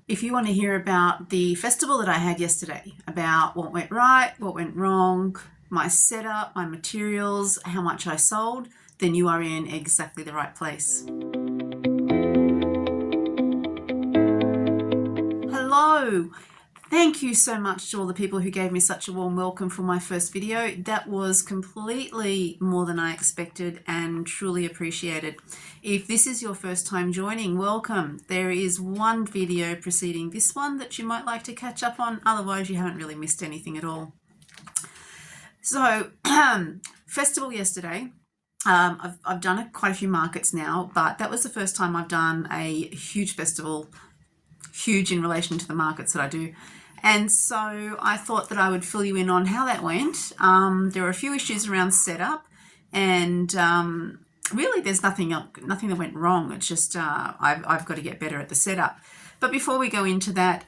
If you want to hear about the festival that I had yesterday, about what went right, what went wrong, my setup, my materials, how much I sold, then you are in exactly the right place. Hello! Thank you so much to all the people who gave me such a warm welcome for my first video. That was completely more than I expected and truly appreciated. If this is your first time joining, welcome. There is one video preceding this one that you might like to catch up on, otherwise you haven't really missed anything at all. So, festival yesterday. I've done quite a few markets now, but that was the first time I've done a huge festival, huge in relation to the markets that I do. And so I thought that I would fill you in on how that went. There were a few issues around setup, and really there's nothing that went wrong. It's just I've got to get better at the setup. But before we go into that,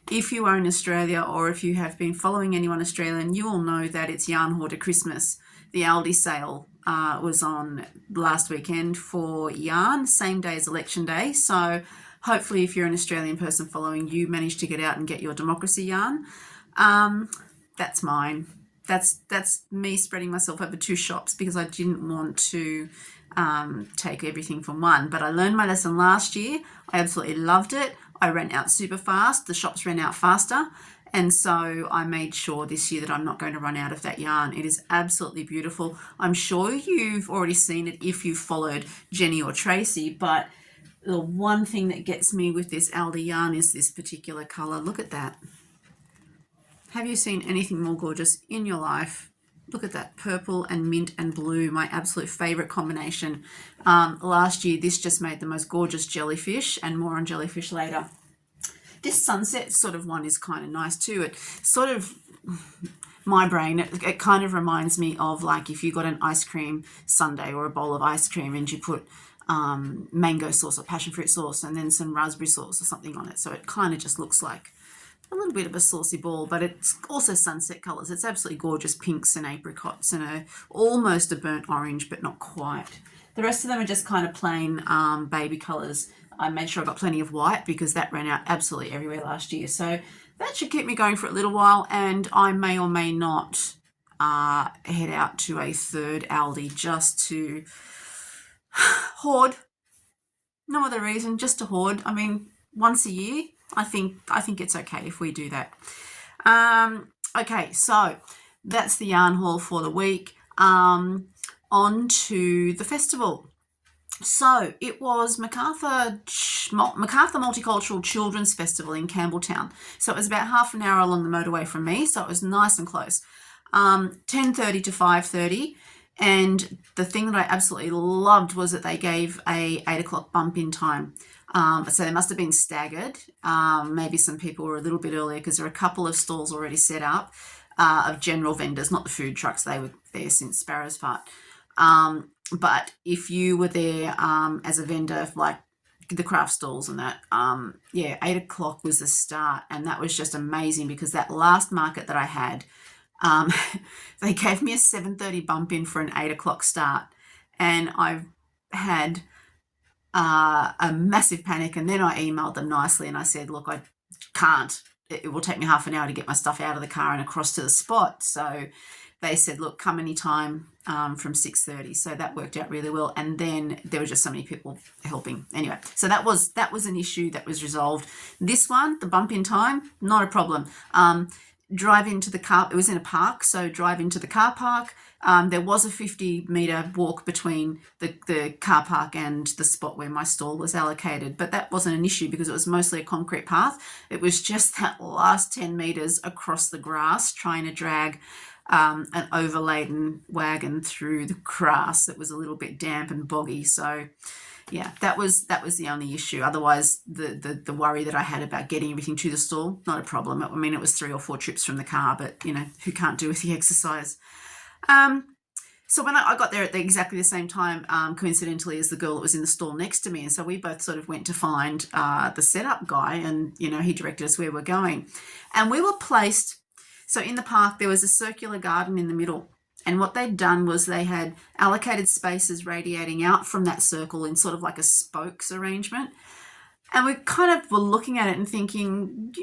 if you are in Australia or if you have been following anyone Australian, you will know that it's Yarn Hoarder Christmas. The Aldi sale was on last weekend for yarn, same day as Election Day. So hopefully if you're an Australian person following, you managed to get out and get your democracy yarn. That's mine. That's me spreading myself over two shops because I didn't want to take everything from one. But I learned my lesson last year. I absolutely loved it. I ran out super fast. The shops ran out faster. And so I made sure this year that I'm not going to run out of that yarn. It is absolutely beautiful. I'm sure you've already seen it if you've followed Jenny or Tracy, but the one thing that gets me with this Aldi yarn is this particular colour. Look at that. Have you seen anything more gorgeous in your life? Look at that purple and mint and blue, my absolute favourite combination. Last year, this just made the most gorgeous jellyfish, and more on jellyfish later. This sunset sort of one is kind of nice too. It sort of, my brain, it kind of reminds me of like if you got an ice cream sundae or a bowl of ice cream and you put mango sauce or passion fruit sauce and then some raspberry sauce or something on it. So it kind of just looks like a little bit of a saucy ball, but it's also sunset colours. It's absolutely gorgeous, pinks and apricots and almost a burnt orange, but not quite. The rest of them are just kind of plain baby colours. I made sure I got plenty of white because that ran out absolutely everywhere last year. So that should keep me going for a little while, and I may or may not head out to a third Aldi just to hoard. No other reason, just to hoard. I mean, once a year, I think it's okay if we do that. Okay, so that's the yarn haul for the week. On to the festival. So it was MacArthur Multicultural Children's Festival in Campbelltown. So it was about half an hour along the motorway from me, so it was nice and close. 10:30 to 5:30. And the thing that I absolutely loved was that they gave a 8 o'clock bump in time. So they must have been staggered. Maybe some people were a little bit earlier because there are a couple of stalls already set up of general vendors, not the food trucks. They were there since Sparrow's Part. But if you were there as a vendor, like the craft stalls and that, 8 o'clock was the start. And that was just amazing because that last market that I had, they gave me a 7:30 bump in for an 8 o'clock start. And I had a massive panic, and then I emailed them nicely and I said, look, I can't. It will take me half an hour to get my stuff out of the car and across to the spot. So they said, look, come anytime from 6:30. So that worked out really well. And then there were just so many people helping. Anyway, so that was an issue that was resolved. This one, the bump in time, not a problem. Drive into the car, it was in a park, so drive into the car park. There was a 50-metre walk between the car park and the spot where my stall was allocated, but that wasn't an issue because it was mostly a concrete path. It was just that last 10 metres across the grass trying to drag an overladen wagon through the grass. It was a little bit damp and boggy, so yeah, that was the only issue. Otherwise, the worry that I had about getting everything to the stall, not a problem. I mean, it was 3 or 4 trips from the car, but you know, who can't do with the exercise? So when I got there at exactly the same time, coincidentally, as the girl that was in the stall next to me, and so we both sort of went to find the setup guy, and you know, he directed us where we're going, and we were placed. So in the park, there was a circular garden in the middle. And what they'd done was they had allocated spaces radiating out from that circle in sort of like a spokes arrangement. And we kind of were looking at it and thinking,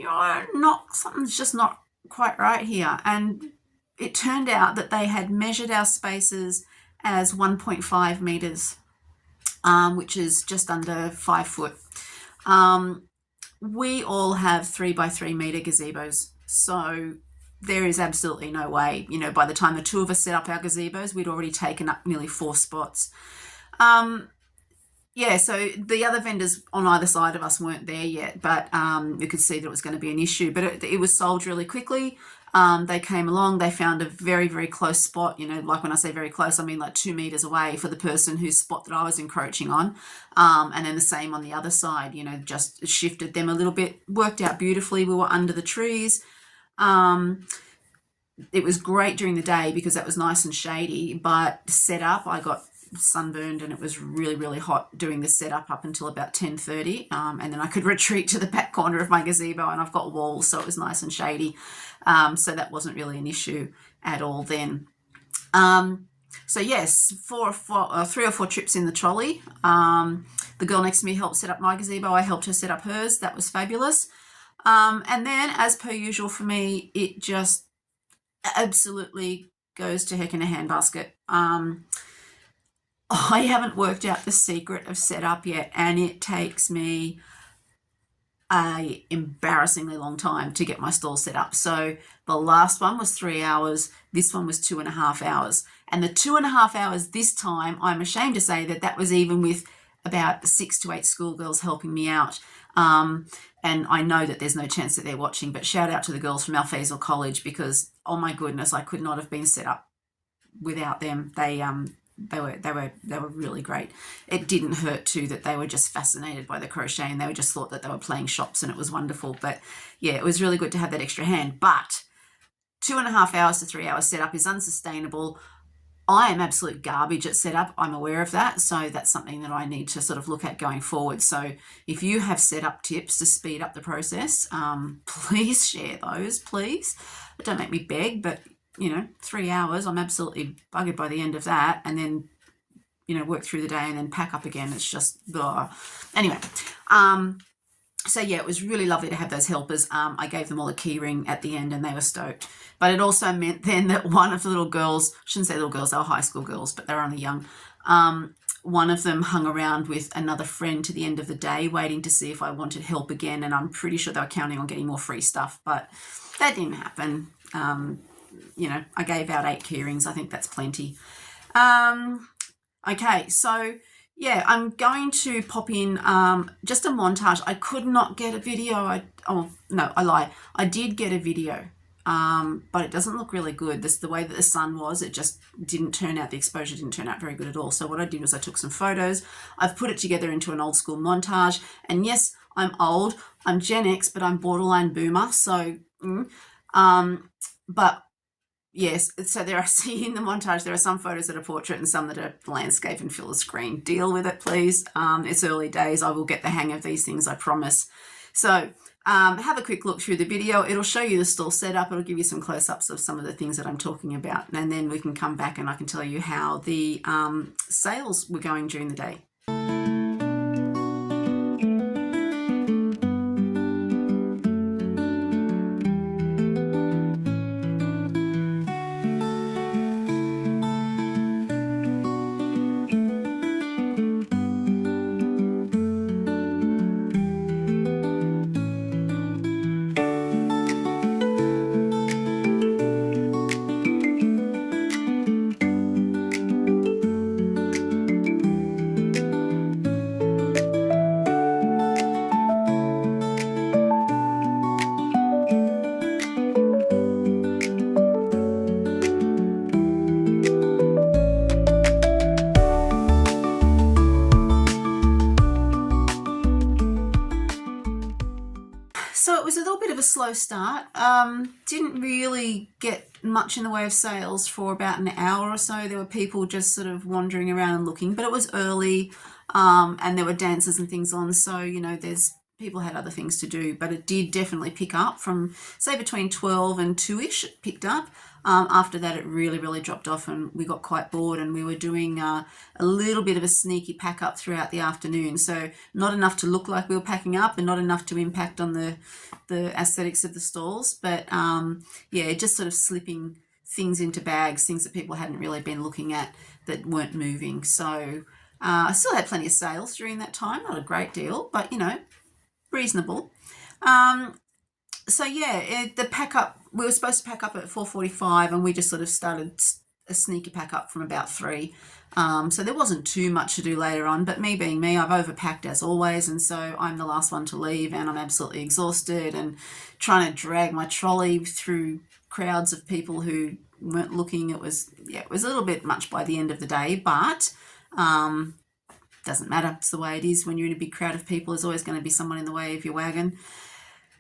something's just not quite right here. And it turned out that they had measured our spaces as 1.5 meters, which is just under 5 foot. We all have 3 by 3 meter gazebos. So there is absolutely no way, by the time the two of us set up our gazebos, we'd already taken up nearly 4 spots. Yeah, so the other vendors on either side of us weren't there yet, but you could see that it was going to be an issue. But it was solved really quickly. They came along, they found a very, very close spot, like when I say very close, I mean like 2 meters away for the person whose spot that I was encroaching on. And then the same on the other side, just shifted them a little bit, worked out beautifully. We were under the trees. It was great during the day because that was nice and shady, but set up, I got sunburned and it was really, really hot doing the setup up until about 10:30, and then I could retreat to the back corner of my gazebo, and I've got walls, so it was nice and shady, so that wasn't really an issue at all then. So yes, 3 or 4 trips in the trolley. The girl next to me helped set up my gazebo, I helped her set up hers. That was fabulous. And then, as per usual for me, it just absolutely goes to heck in a handbasket. I haven't worked out the secret of setup yet, and it takes me a embarrassingly long time to get my stall set up. So the last one was 3 hours. This one was 2.5 hours. And the 2.5 hours this time, I'm ashamed to say that was even with about 6 to 8 schoolgirls helping me out. And I know that there's no chance that they're watching, but shout out to the girls from Alfeasel College, because, oh my goodness, I could not have been set up without them. They were really great. It didn't hurt too that they were just fascinated by the crochet, and they just thought that they were playing shops, and it was wonderful. But yeah, it was really good to have that extra hand. But 2.5 hours to 3 hours setup is unsustainable. I am absolute garbage at setup. I'm aware of that. So that's something that I need to sort of look at going forward. So if you have setup tips to speed up the process, please share those, please. Don't make me beg, but 3 hours, I'm absolutely buggered by the end of that, and then work through the day and then pack up again. It's just blah. Anyway, so yeah, it was really lovely to have those helpers. I gave them all a key ring at the end and they were stoked. But it also meant then that one of the little girls, I shouldn't say little girls, they were high school girls, but they were only young. One of them hung around with another friend to the end of the day, waiting to see if I wanted help again, and I'm pretty sure they were counting on getting more free stuff, but that didn't happen. I gave out 8 key rings. I think that's plenty. Okay, so yeah, I'm going to pop in just a montage. I could not get a video. I lie. I did get a video, but it doesn't look really good. The way that the sun was, it just didn't turn out, the exposure didn't turn out very good at all. So what I did was I took some photos. I've put it together into an old school montage. And yes, I'm old. I'm Gen X, but I'm borderline boomer. So, but yes, so there are, see in the montage, there are some photos that are portrait and some that are landscape and fill the screen. Deal with it, please. It's early days. I will get the hang of these things, I promise. So have a quick look through the video. It'll show you the stall setup. It'll give you some close-ups of some of the things that I'm talking about. And then we can come back and I can tell you how the sales were going during the day. So it was a little bit of a slow start. Didn't really get much in the way of sales for about an hour or so. There were people just sort of wandering around and looking, but it was early, and there were dances and things on. So, there's people had other things to do, but it did definitely pick up from, say, between 12 and 2-ish, it picked up. After that, it really dropped off, and we got quite bored, and we were doing a little bit of a sneaky pack up throughout the afternoon. So not enough to look like we were packing up and not enough to impact on the aesthetics of the stalls. But yeah, just sort of slipping things into bags, things that people hadn't really been looking at that weren't moving. So I still had plenty of sales during that time, not a great deal, but you know, reasonable. So yeah, the pack up, we were supposed to pack up at 4:45, and we just sort of started a sneaky pack up from about 3. So there wasn't too much to do later on, but me being me, I've overpacked as always, and so I'm the last one to leave, and I'm absolutely exhausted and trying to drag my trolley through crowds of people who weren't looking. It was a little bit much by the end of the day, but doesn't matter. It's the way it is when you're in a big crowd of people. There's always going to be someone in the way of your wagon.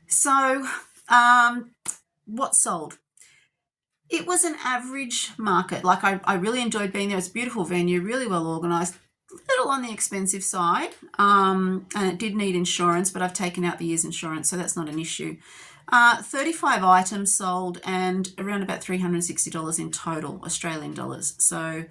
So what sold? It was an average market. Like I really enjoyed being there. It's a beautiful venue, really well organised, a little on the expensive side, and it did need insurance, but I've taken out the year's insurance, so that's not an issue. 35 items sold, and around about $360 in total, Australian dollars. So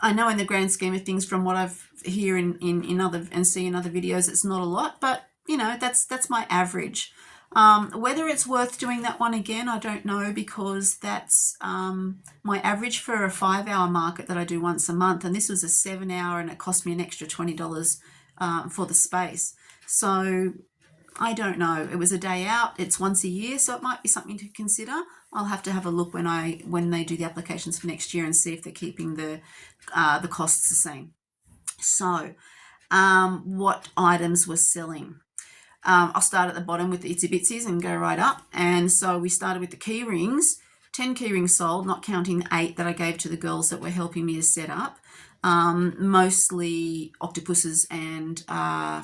I know in the grand scheme of things, from what I've hear in other and see in other videos, it's not a lot, but you know, that's my average. Whether it's worth doing that one again, I don't know, because that's my average for a 5-hour market that I do once a month, and this was a 7-hour, and it cost me an extra $20 for the space. So I don't know. It was a day out. It's once a year, so it might be something to consider. I'll have to have a look when they do the applications for next year and see if they're keeping the costs the same. So, what items were selling? I'll start at the bottom with the itsy bitsies and go right up. And so we started with the key rings. 10 key rings sold, not counting the 8 that I gave to the girls that were helping me to set up. Mostly octopuses and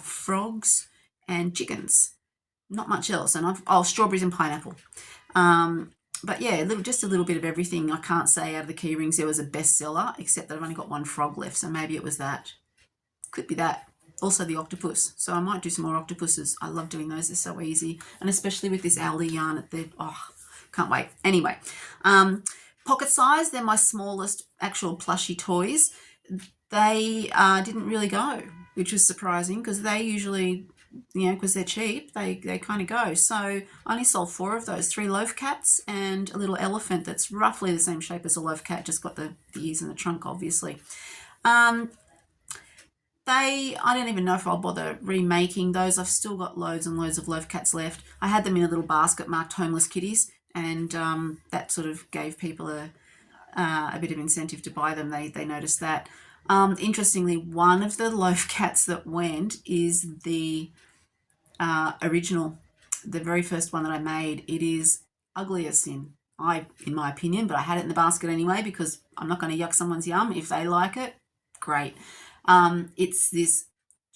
frogs and chickens. Not much else. And strawberries and pineapple. But yeah, just a little bit of everything. I can't say out of the key rings there was a bestseller, except that I've only got one frog left, so maybe it was that. Could be that. Also the octopus. So I might do some more octopuses. I love doing those. They're so easy. And especially with this Aldi yarn, can't wait. Anyway, pocket size, they're my smallest actual plushy toys. They didn't really go, which was surprising, because they usually, you know, because they're cheap, they kind of go. So I only sold 4 of those, 3 loaf cats and a little elephant that's roughly the same shape as a loaf cat, just got the ears and the trunk, obviously. I don't even know if I'll bother remaking those. I've still got loads and loads of loaf cats left. I had them in a little basket marked homeless kitties, and that sort of gave people a bit of incentive to buy them. They noticed that. Interestingly, one of the loaf cats that went is the original, the very first one that I made. It is ugly as sin, in my opinion, but I had it in the basket anyway, because I'm not going to yuck someone's yum. If they like it, great. It's this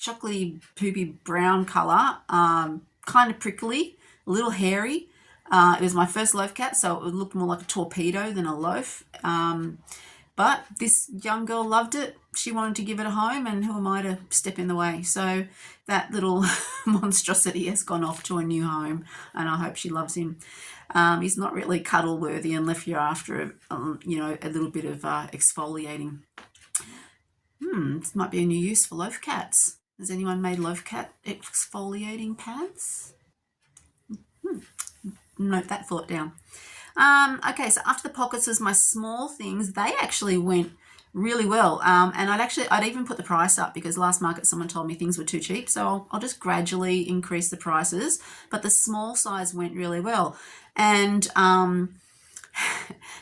chocolatey, poopy brown colour, kind of prickly, a little hairy. It was my first loaf cat, so it would look more like a torpedo than a loaf. But this young girl loved it. She wanted to give it a home, and who am I to step in the way? So that little monstrosity has gone off to a new home, and I hope she loves him. He's not really cuddle worthy unless you're after a little bit of exfoliating. This might be a new use for loaf cats. Has anyone made loaf cat exfoliating pads? Note that thought down. Okay, so after the pockets was my small things. They actually went really well. And I'd even put the price up, because last market someone told me things were too cheap. So I'll just gradually increase the prices. But the small size went really well. And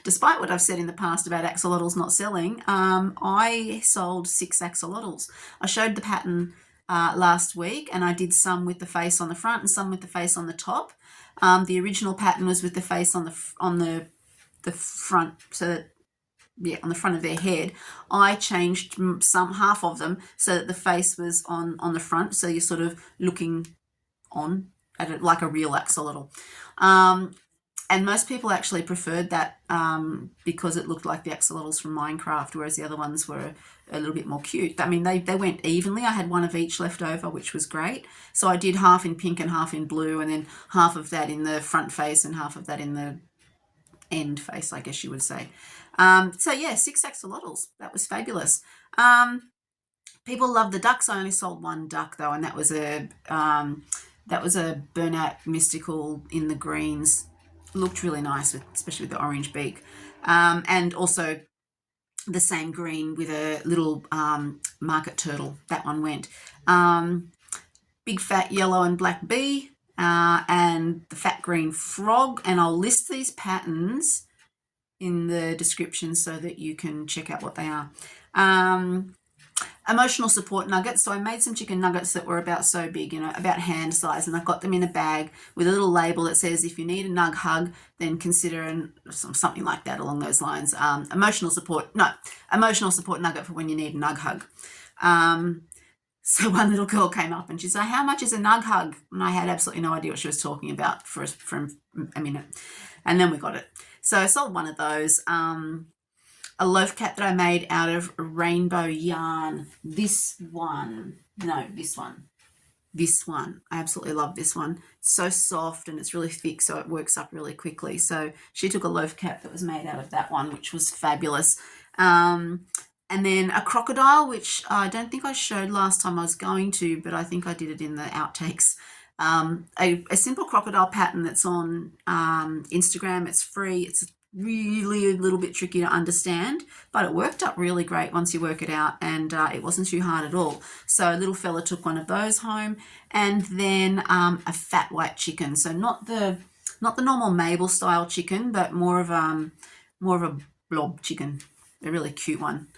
despite what I've said in the past about axolotls not selling, I sold 6 axolotls. I showed the pattern last week, and I did some with the face on the front and some with the face on the top. The original pattern was with the face on the front, so that, yeah, on the front of their head. I changed half of them so that the face was on the front, so you're sort of looking on at it like a real axolotl. And most people actually preferred that because it looked like the axolotls from Minecraft, whereas the other ones were a little bit more cute. I mean, they went evenly. I had one of each left over, which was great. So I did half in pink and half in blue, and then half of that in the front face and half of that in the end face, I guess you would say. So yeah, 6 axolotls. That was fabulous. People love the ducks. I only sold one duck though, and that was a burnout mystical in the greens. Looked really nice, especially with the orange beak, and also the same green with a little market turtle. That one went. Big fat yellow and black bee, and the fat green frog. And I'll list these patterns in the description so that you can check out what they are. Emotional support nuggets. So I made some chicken nuggets that were about so big, about hand size, and I've got them in a bag with a little label that says, if you need a nug hug, then consider something like that along those lines. Emotional support nugget for when you need a nug hug. So one little girl came up and she said, how much is a nug hug? And I had absolutely no idea what she was talking about for a minute. And then we got it. So I sold one of those. A loaf cap that I made out of rainbow yarn. This one. I absolutely love this one. It's so soft and it's really thick, so it works up really quickly. So she took a loaf cap that was made out of that one, which was fabulous. And then a crocodile, which I don't think I showed last time I was going to, but I think I did it in the outtakes. A simple crocodile pattern that's on Instagram. It's free. It's really a little bit tricky to understand, but it worked up really great once you work it out, and it wasn't too hard at all. So a little fella took one of those home, and then a fat white chicken. So not the normal Mabel style chicken, but more of a blob chicken, a really cute one.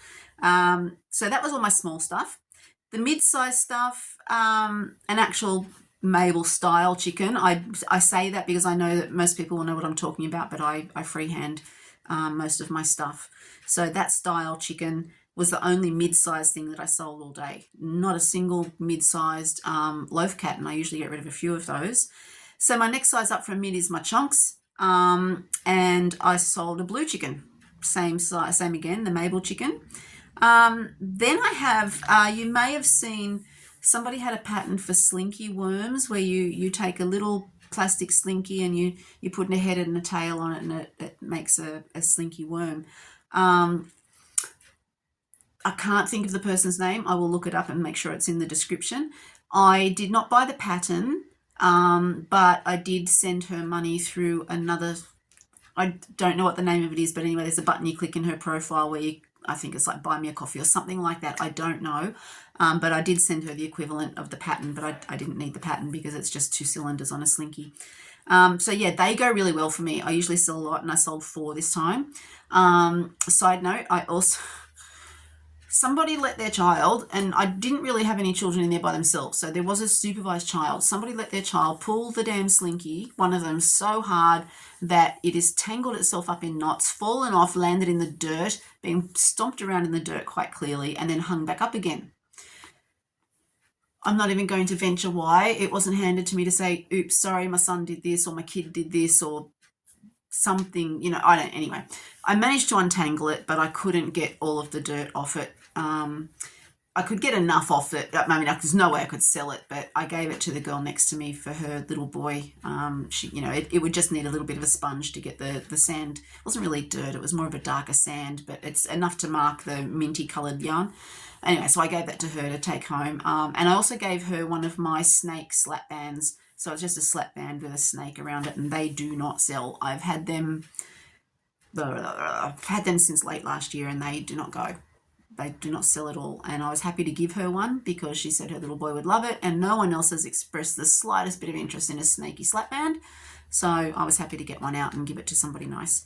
So that was all my small stuff. The mid-size stuff, an actual Mabel style chicken. I say that because I know that most people will know what I'm talking about, but I freehand most of my stuff. So that style chicken was the only mid-sized thing that I sold all day. Not a single mid-sized loaf cat, and I usually get rid of a few of those. So my next size up from mid is my chunks, and I sold a blue chicken. Same size, same again, the Mabel chicken. Then I have, you may have seen, somebody had a pattern for slinky worms where you take a little plastic slinky and you put a head and a tail on it, and it makes a slinky worm. I can't think of the person's name. I will look it up and make sure it's in the description. I did not buy the pattern, but I did send her money through another, I don't know what the name of it is, but anyway, there's a button you click in her profile where I think it's like buy me a coffee or something like that. I don't know. But I did send her the equivalent of the pattern, but I didn't need the pattern because it's just 2 cylinders on a slinky. So yeah, they go really well for me. I usually sell a lot, and I sold 4 this time. Side note, somebody let their child, and I didn't really have any children in there by themselves, so there was a supervised child. Somebody let their child pull the damn slinky, one of them, so hard that it has tangled itself up in knots, fallen off, landed in the dirt, being stomped around in the dirt quite clearly, and then hung back up again. I'm not even going to venture why. It wasn't handed to me to say, oops, sorry, my son did this, or my kid did this, or something, anyway. I managed to untangle it, but I couldn't get all of the dirt off it. I could get enough off it. I mean, there's no way I could sell it, but I gave it to the girl next to me for her little boy. It would just need a little bit of a sponge to get the sand. It wasn't really dirt. It was more of a darker sand, but it's enough to mark the minty coloured yarn. Anyway, so I gave that to her to take home. And I also gave her one of my snake slap bands. So it's just a slap band with a snake around it, and they do not sell. I've had them since late last year, and they do not go. They do not sell at all. And I was happy to give her one because she said her little boy would love it, and no one else has expressed the slightest bit of interest in a snaky slap band. So I was happy to get one out and give it to somebody nice.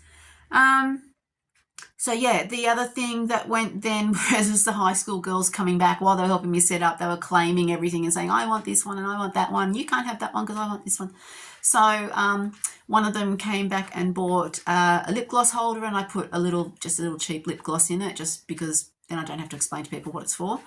So yeah, the other thing that went then was the high school girls coming back while they were helping me set up. They were claiming everything and saying, I want this one and I want that one. You can't have that one because I want this one. So one of them came back and bought a lip gloss holder, and I put just a little cheap lip gloss in it, just because then I don't have to explain to people what it's for.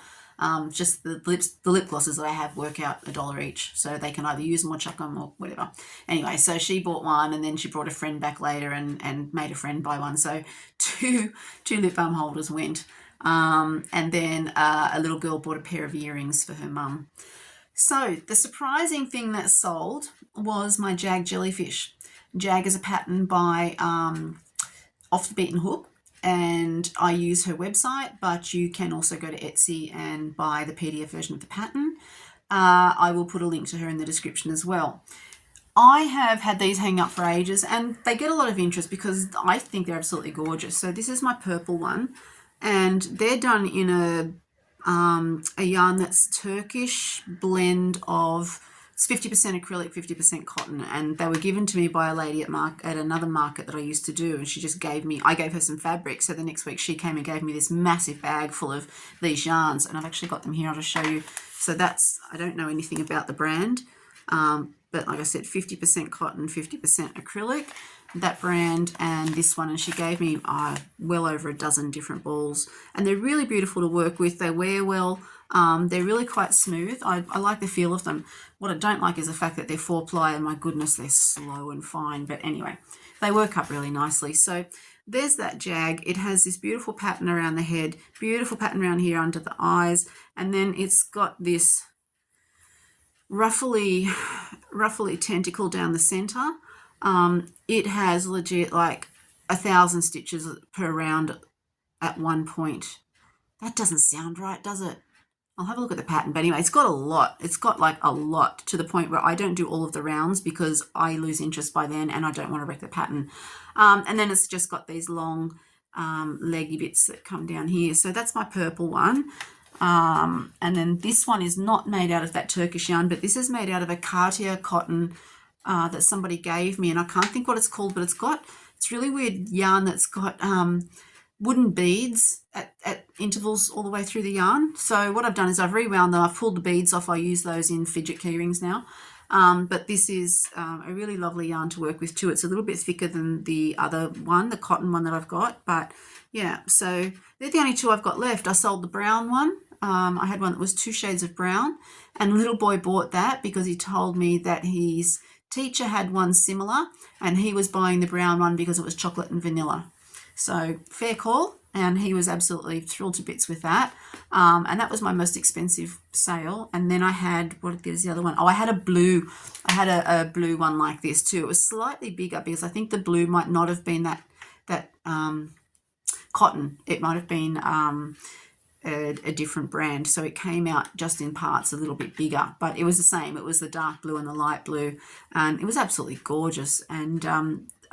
Just the lip glosses that I have work out $1 each, so they can either use them or chuck them or whatever. Anyway, so she bought one, and then she brought a friend back later and made a friend buy one. So two lip balm holders went. And then a little girl bought a pair of earrings for her mum. So the surprising thing that sold was my Jag jellyfish. Jag is a pattern by Off the Beaten Hook, and I use her website, but you can also go to Etsy and buy the PDF version of the pattern. I will put a link to her in the description as well. I have had these hang up for ages, and they get a lot of interest because I think they're absolutely gorgeous. So this is my purple one, and they're done in a yarn that's Turkish blend of, it's 50% acrylic, 50% cotton, and they were given to me by a lady at another market that I used to do, and she just I gave her some fabric. So the next week she came and gave me this massive bag full of these yarns, and I've actually got them here. I'll just show you. So I don't know anything about the brand, but like I said, 50% cotton, 50% acrylic, that brand and this one. And she gave me well over a dozen different balls, and they're really beautiful to work with. They wear well. They're really quite smooth. I like the feel of them. What I don't like is the fact that they're 4-ply, and my goodness, they're slow and fine. But anyway, they work up really nicely. So there's that Jag. It has this beautiful pattern around the head, beautiful pattern around here under the eyes, and then it's got this ruffly tentacle down the center. It has legit like 1,000 stitches per round at one point. That doesn't sound right, does it? I'll have a look at the pattern. But anyway, it's got a lot. It's got like a lot, to the point where I don't do all of the rounds because I lose interest by then and I don't want to wreck the pattern. And then it's just got these long leggy bits that come down here. So that's my purple one. And then this one is not made out of that Turkish yarn, but this is made out of a Cartier cotton that somebody gave me, and I can't think what it's called, but it's really weird yarn that's got wooden beads at intervals all the way through the yarn. So what I've done is I've rewound them, I've pulled the beads off. I use those in fidget key rings now. But this is a really lovely yarn to work with too. It's a little bit thicker than the other one, the cotton one that I've got, but yeah, so they're the only two I've got left. I sold the brown one. I had one that was 2 shades of brown, and little boy bought that because he told me that his teacher had one similar and he was buying the brown one because it was chocolate and vanilla. So fair call, and he was absolutely thrilled to bits with that. And that was my most expensive sale. And then I had, what is the other one? Oh, I had a blue. I had a blue one like this too. It was slightly bigger because I think the blue might not have been that cotton. It might have been a different brand, so it came out just in parts a little bit bigger, but it was the same. It was the dark blue and the light blue, and it was absolutely gorgeous. And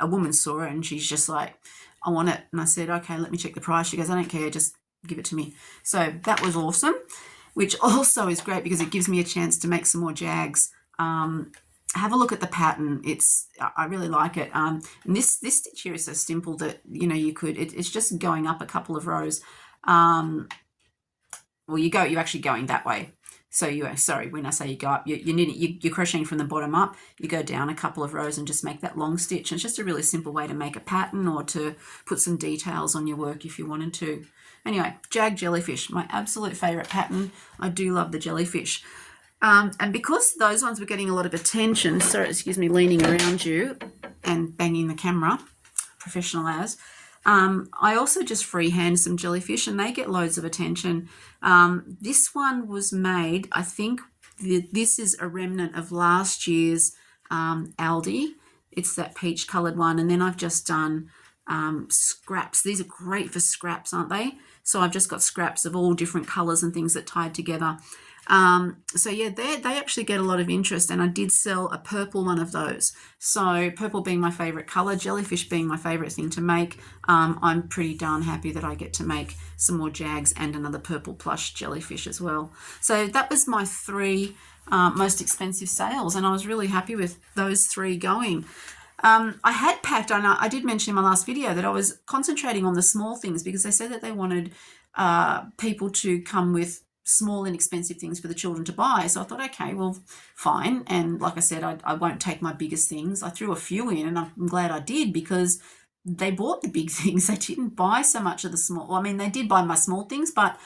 a woman saw it and she's just like, I want it. And I said, okay, let me check the price. She goes, I don't care, just give it to me. So that was awesome, which also is great because it gives me a chance to make some more Jags. Have a look at the pattern. I really like it. And this stitch here is so simple that, you know, you could, it's just going up a couple of rows. Well, you're actually going that way. So when I say you go up, you're crocheting from the bottom up. You go down a couple of rows and just make that long stitch. And it's just a really simple way to make a pattern or to put some details on your work if you wanted to. Anyway, Jag jellyfish, my absolute favorite pattern. I do love the jellyfish. And because those ones were getting a lot of attention, sorry, excuse me, leaning around you and banging the camera, professional as, I also just freehand some jellyfish and they get loads of attention. This one was made, I think this is a remnant of last year's Aldi. It's that peach coloured one. And then I've just done scraps. These are great for scraps, aren't they? So I've just got scraps of all different colours and things that tied together. So yeah, they actually get a lot of interest, and I did sell a purple one of those. So purple being my favorite color, jellyfish being my favorite thing to make, I'm pretty darn happy that I get to make some more Jags and another purple plush jellyfish as well. So that was my 3 most expensive sales, and I was really happy with those 3 going. I had packed, I did mention in my last video that I was concentrating on the small things because they said that they wanted people to come with small inexpensive things for the children to buy. So I thought, okay, well, fine. And like I said, I won't take my biggest things. I threw a few in, and I'm glad I did because they bought the big things. They didn't buy so much of the small. Well, I mean, they did buy my small things, but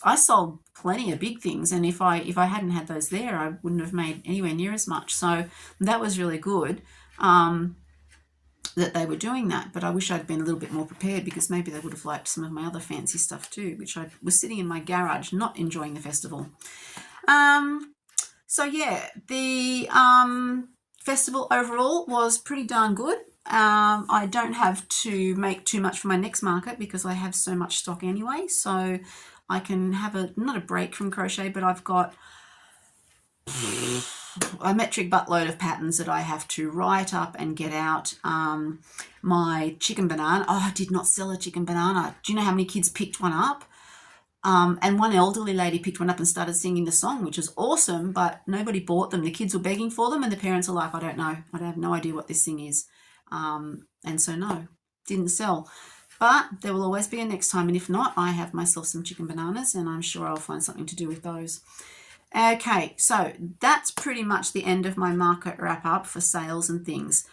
I sold plenty of big things, and if I hadn't had those there, I wouldn't have made anywhere near as much. So that was really good that they were doing that. But I wish I'd been a little bit more prepared, because maybe they would have liked some of my other fancy stuff too, which I was sitting in my garage not enjoying the festival. So yeah, the festival overall was pretty darn good. I don't have to make too much for my next market because I have so much stock anyway, so I can have not a break from crochet, but I've got a metric buttload of patterns that I have to write up and get out. My chicken banana, I did not sell a chicken banana. Do you know how many kids picked one up? And one elderly lady picked one up and started singing the song, which was awesome, but nobody bought them. The kids were begging for them, and the parents are like, I don't know. I have no idea what this thing is. And so no, didn't sell. But there will always be a next time, and if not, I have myself some chicken bananas, and I'm sure I'll find something to do with those. Okay, so that's pretty much the end of my market wrap up for sales and things.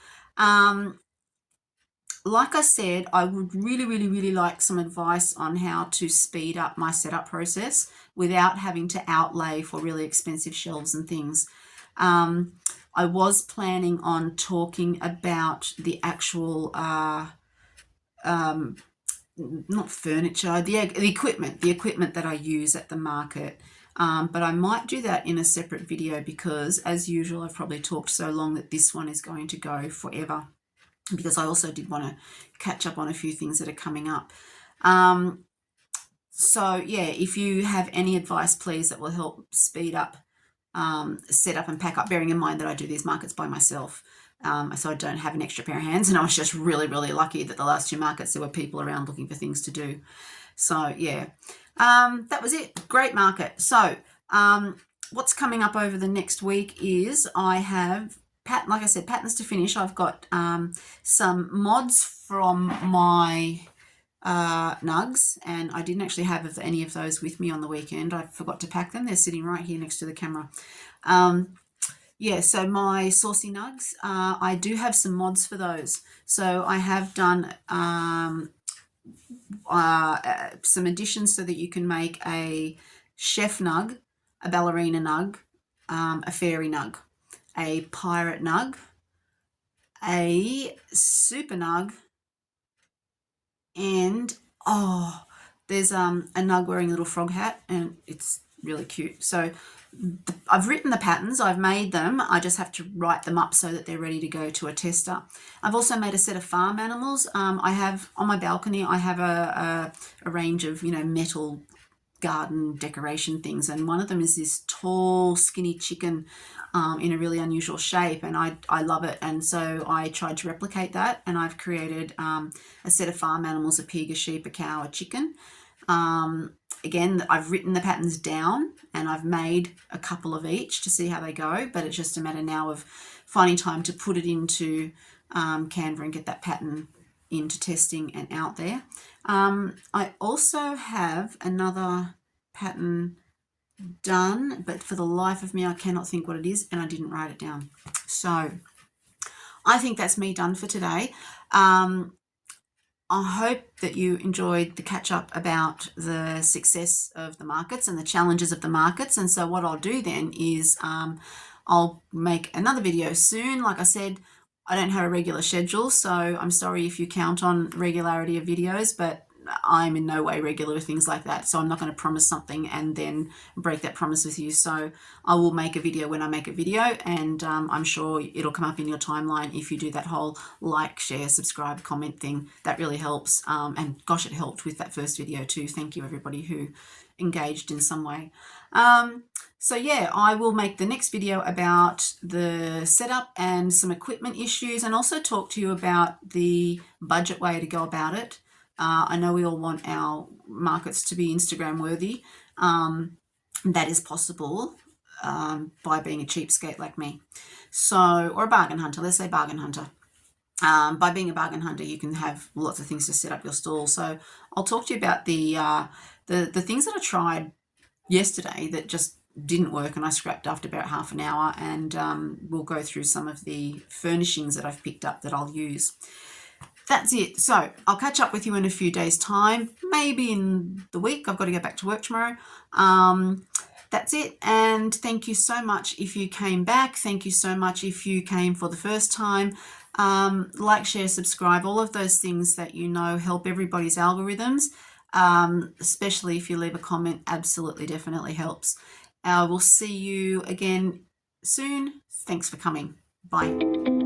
Like I said, I would really, really, really like some advice on how to speed up my setup process without having to outlay for really expensive shelves and things. I was planning on talking about the actual, not furniture, the equipment that I use at the market. But I might do that in a separate video, because as usual, I've probably talked so long that this one is going to go forever, because I also did want to catch up on a few things that are coming up. So yeah, if you have any advice, please, that will help speed up set up and pack up, bearing in mind that I do these markets by myself. So I don't have an extra pair of hands, and I was just really, really lucky that the last 2 markets there were people around looking for things to do. So yeah, that was it. Great market. So what's coming up over the next week is I have like I said, patterns to finish. I've got some mods from my nugs, and I didn't actually have any of those with me on the weekend. I forgot to pack them. They're sitting right here next to the camera. Yeah, so my saucy nugs, I do have some mods for those. So I have done some additions so that you can make a chef nug, a ballerina nug, a fairy nug, a pirate nug, a super nug, and there's a nug wearing a little frog hat, and it's really cute. So I've written the patterns, I've made them, I just have to write them up so that they're ready to go to a tester. I've also made a set of farm animals. I have on my balcony, I have a range of, metal garden decoration things, and one of them is this tall skinny chicken in a really unusual shape, and I love it, and so I tried to replicate that, and I've created a set of farm animals: a pig, a sheep, a cow, a chicken. Again, I've written the patterns down, and I've made a couple of each to see how they go, but it's just a matter now of finding time to put it into Canva and get that pattern into testing and out there. I also have another pattern done, but for the life of me I cannot think what it is, and I didn't write it down. So I think that's me done for today. I hope that you enjoyed the catch up about the success of the markets and the challenges of the markets. And so what I'll do then is I'll make another video soon. Like I said, I don't have a regular schedule, so I'm sorry if you count on regularity of videos, but I'm in no way regular with things like that, so I'm not going to promise something and then break that promise with you. So I will make a video when I make a video, and I'm sure it'll come up in your timeline if you do that whole like, share, subscribe, comment thing. That really helps, and gosh, it helped with that first video too. Thank you everybody who engaged in some way. So yeah, I will make the next video about the setup and some equipment issues, and also talk to you about the budget way to go about it. I know we all want our markets to be Instagram worthy. That is possible by being a cheapskate like me. So, or a bargain hunter, let's say bargain hunter. By being a bargain hunter, you can have lots of things to set up your stall. So I'll talk to you about the things that I tried yesterday that just didn't work, and I scrapped after about half an hour, and we'll go through some of the furnishings that I've picked up that I'll use. that's it. So I'll catch up with you in a few days' time, maybe in the week. I've got to go back to work tomorrow. That's it. And thank you so much if you came back. Thank you so much if you came for the first time. Like, share, subscribe, all of those things that you know help everybody's algorithms, especially if you leave a comment. Absolutely, definitely helps. We'll see you again soon. Thanks for coming. Bye.